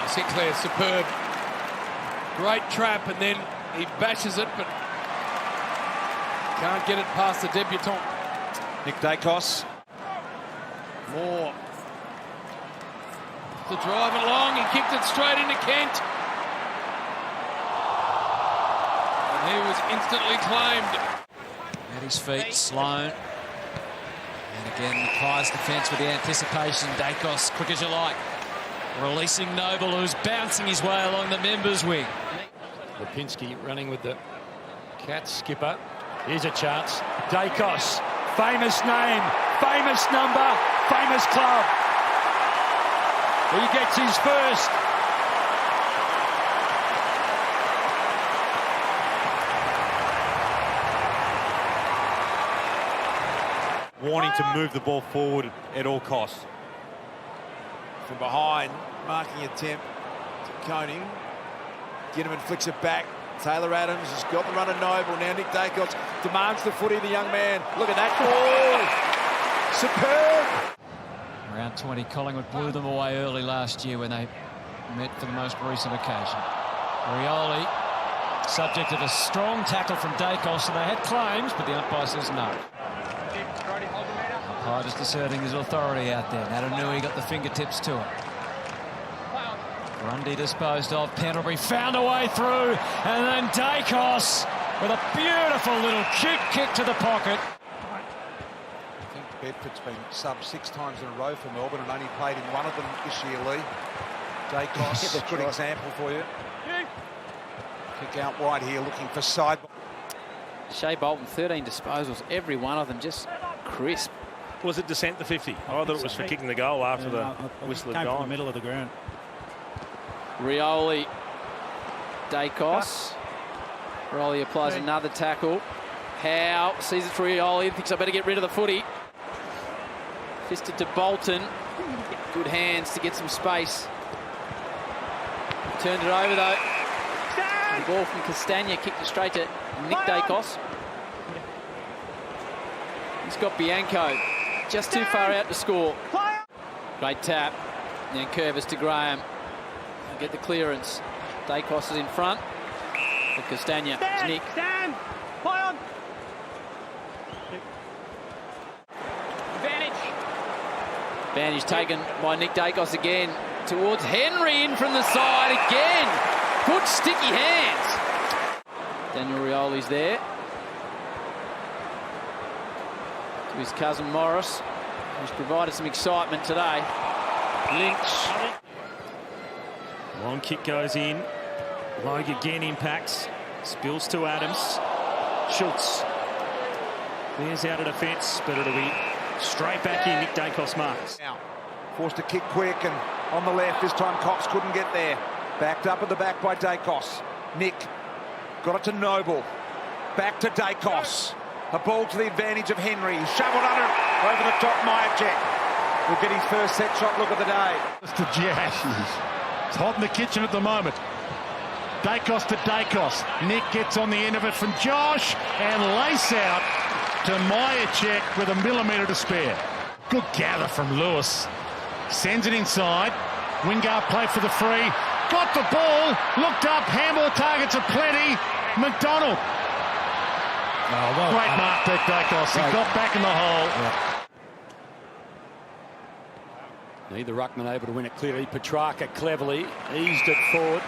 Sinclair, superb. Great trap, and then he bashes it, but can't get it past the debutant. Nick Daicos. Moore. To drive it long, he kicked it straight into Kent. And he was instantly claimed. At his feet, Sloan. And again, Mackay's defence with the anticipation. Daicos, quick as you like. Releasing Noble, who's bouncing his way along the members' wing. Lipinski running with the Cats skipper. Here's a chance. Daicos, famous name, famous number, famous club. He gets his first. Wanting to move the ball forward at all costs. From behind, marking attempt to Koning. Ginnivan flicks it back. Taylor Adams has got the run of Noble. Now Nick Daicos demands the footy of the young man. Look at that ball. Superb. Around 20, Collingwood blew them away early last year when they met for the most recent occasion. Rioli subjected a strong tackle from Daicos, and they had claims, but the umpire says no. Umpire just asserting his authority out there. Natanui got the fingertips to it. Grundy disposed of. Pendlebury found a way through, and then Daicos with a beautiful little kick to the pocket. I think Bedford's been sub 6 times in a row for Melbourne and only played in one of them this year, Lee. Daicos, a good example for you. Kick out wide here, looking for side. Shea Bolton, 13 disposals, every one of them just crisp. Was it descent to 50? I thought it was for kicking the goal after the whistle had gone. From the middle of the ground. Rioli, Daicos. Rioli applies another tackle. Howe sees it for Rioli, thinks I better get rid of the footy. Fisted to Bolton. Good hands to get some space. Turned it over though. The ball from Castagna kicked it straight to Nick Daicos. He's got Bianco just too far out to score. Great tap. Then Curvis to Graham. He'll get the clearance. Daicos is in front. For Castagna. It's Nick. Stand! Play on! Advantage taken by Nick Daicos again. Towards Henry in from the side again. Good sticky hands. Daniel Rioli's there. To his cousin Morris, who's provided some excitement today. Lynch. Long kick goes in. Logue again impacts. Spills to Adams. Schultz. Clears out of defence, but it'll be straight back in. Nick Daicos marks. Now, forced to kick quick, and on the left this time Cox couldn't get there. Backed up at the back by Daicos. Nick got it to Noble. Back to Daicos. A ball to the advantage of Henry. Shoveled under over the top. Myercheck will get his first set shot look of the day. To Jack. It's hot in the kitchen at the moment. Daicos to Daicos. Nick gets on the end of it from Josh and lace out to Myercheck with a millimetre to spare. Good gather from Lewis. Sends it inside. Wingard played for the free. Got the ball. Looked up. Handball targets are plenty. McDonald. Great mark by Daicos. He got back in the hole. Neither ruckman able to win it clearly. Petrarca cleverly eased it forward.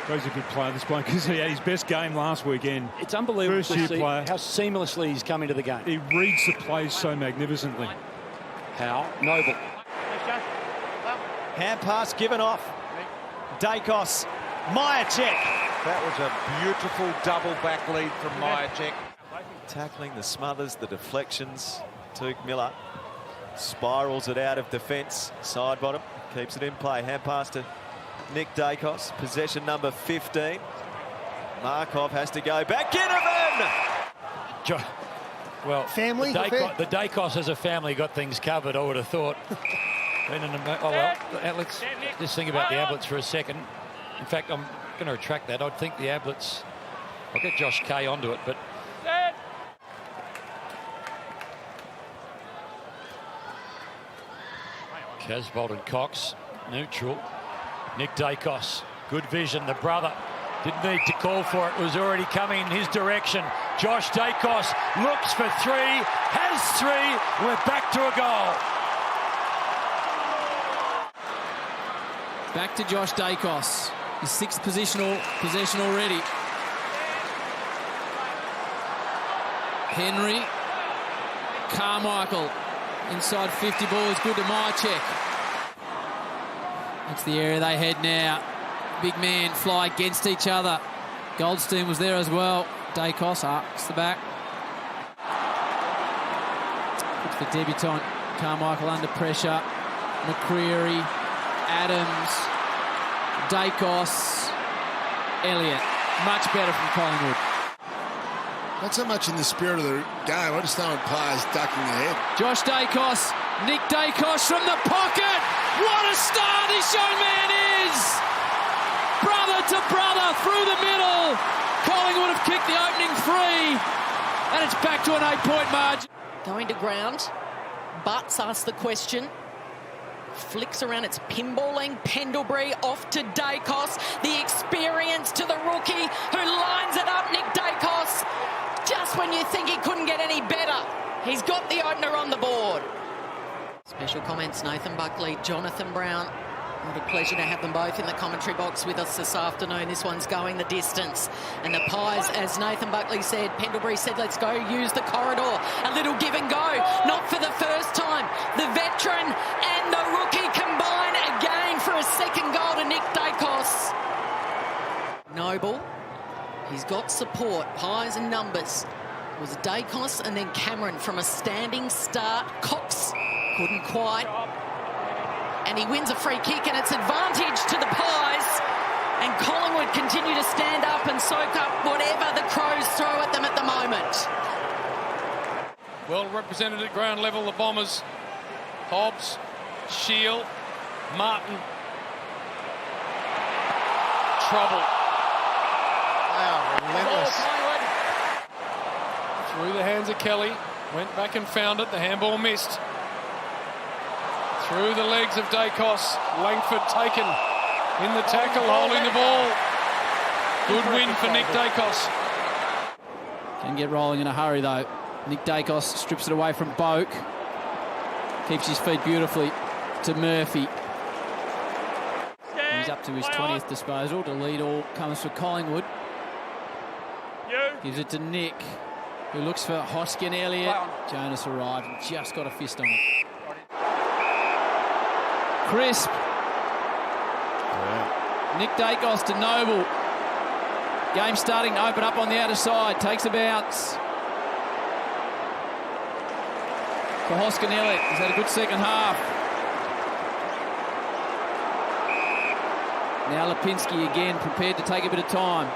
He's a good player, this bloke, because he had his best game last weekend. It's unbelievable to see player. how seamlessly he's come into the game. He reads the plays so magnificently. Howe, Noble. Hand pass given off. Daicos. Myercheck. That was a beautiful double back lead from Myercheck. Tackling the smothers, the deflections. Tuke Miller spirals it out of defence. Side bottom. Keeps it in play. Hand pass to Nick Daicos. Possession number 15. Markov has to go back. Ginnivan! Well, family. The Daicos as a family got things covered, I would have thought. Let's just think about the Ablets for a second. In fact, I'm going to retract that. I'd think the Ablets... I'll get Josh Kay onto it, but... Casbolt and Cox, neutral. Nick Daicos, good vision. The brother didn't need to call for it. It was already coming in his direction. Josh Daicos looks for three, has three. We're back to a goal. Back to Josh Daicos. His sixth possession already. Henry. Carmichael. Inside 50 ball is good to Myercheck. That's the area they head now. Big man fly against each other. Goldstein was there as well. Daicos arcs the back. Puts the debutant Carmichael under pressure. McCreary, Adams, Daicos, Elliott. Much better from Collingwood. Not so much in the spirit of the game. I just don't want players ducking ahead. Josh Daicos, Nick Daicos from the pocket. What a star this young man is! Brother to brother through the middle. Collingwood have kicked the opening three, and it's back to an 8-point margin. Going to ground. Butts asks the question. Flicks around, it's pinballing. Pendlebury off to Daicos. The experience to the rookie who lines it up, Nick Daicos. Just when you think he couldn't get any better, he's got the opener on the board. Special comments, Nathan Buckley, Jonathan Brown. What a pleasure to have them both in the commentary box with us this afternoon. This one's going the distance. And the Pies, as Nathan Buckley said, Pendlebury said, let's go, use the corridor. A little give and go, not for the first time. The veteran and the rookie combine again for a second goal to Nick Daicos. Noble, he's got support, Pies and numbers. It was Daicos and then Cameron from a standing start. Cox couldn't quite. And he wins a free kick, and it's advantage to the Pies. And Collingwood continue to stand up and soak up whatever the Crows throw at them at the moment. Well represented at ground level, the Bombers. Hobbs, Shield, Martin. Trouble. Wow, relentless. Through the hands of Kelly. Went back and found it. The handball missed. Through the legs of Daicos. Langford taken in the tackle, holding the ball. Good win for Nick Daicos. Can get rolling in a hurry though. Nick Daicos strips it away from Boak. Keeps his feet beautifully to Murphy. He's up to his 20th disposal. The lead all comes for Collingwood. Gives it to Nick, who looks for Hoskin Elliott. Jonas arrived and just got a fist on it. Crisp. Yeah. Nick Daicos to Noble. Game starting to open up on the outer side. Takes a bounce. For Hoskin Elliott. He's had a good second half. Now Lipinski again, prepared to take a bit of time.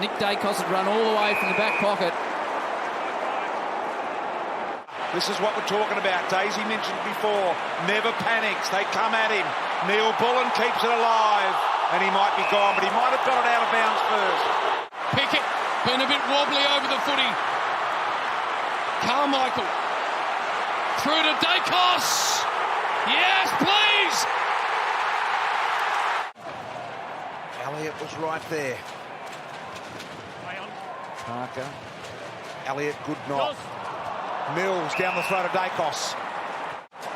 Nick Daicos had run all the way from the back pocket. This is what we're talking about. Daisy mentioned before. Never panics. They come at him. Neil Bullen keeps it alive. And he might be gone, but he might have got it out of bounds first. Pickett been a bit wobbly over the footy. Carmichael. Through to Daicos. Yes, please. Elliott was right there. Parker. Elliott, good knock. Mills down the throat of Daicos.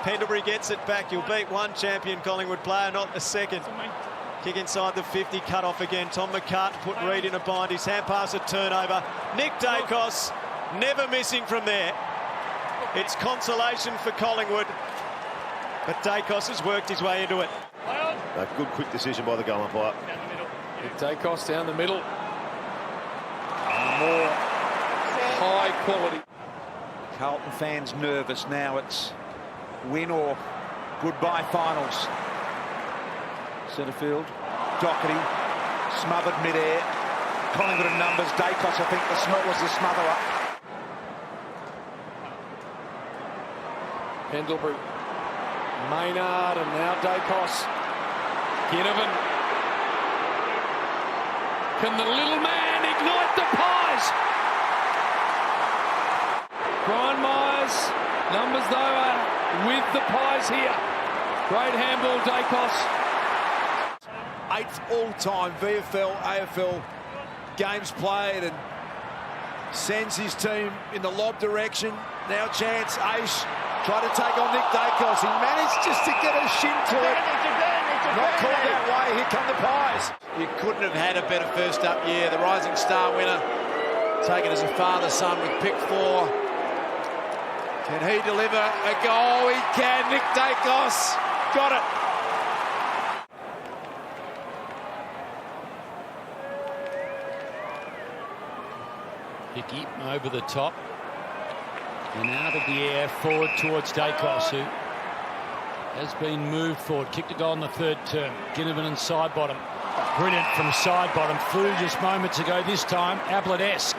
Pendlebury gets it back. You'll beat one champion Collingwood player, not the second. Kick inside the 50, cut off again. Tom McCartan put Reid in a bind. His hand pass a turnover. Nick Daicos never missing from there. It's consolation for Collingwood, but Daicos has worked his way into it. A good quick decision by the goal umpire. Nick Daicos down the middle. More high quality. Carlton fans nervous now. It's win or goodbye finals. Centrefield. Doherty smothered midair. Collingwood in numbers. Daicos, I think the smell was the smotherer. Pendlebury. Maynard and now Daicos. Ginnivan. Can the little man ignite the Pies? Brian Myers, numbers though are with the Pies here. Great handball, Daicos. 8th all-time VFL, AFL games played, and sends his team in the lob direction. Now chance, Aish tried to take on Nick Daicos. He managed just to get a shin to it. Not called that way. Here come the Pies. You couldn't have had a better first up year. The Rising Star winner, taken as a father-son with pick 4. Can he deliver a goal? He can. Nick Daicos got it. Hickey over the top and out of the air forward towards Daicos, who has been moved forward. Kicked a goal in the 3rd term. Ginnivan and side bottom. Brilliant from side bottom. Flew just moments ago. This time, Ablett-esque.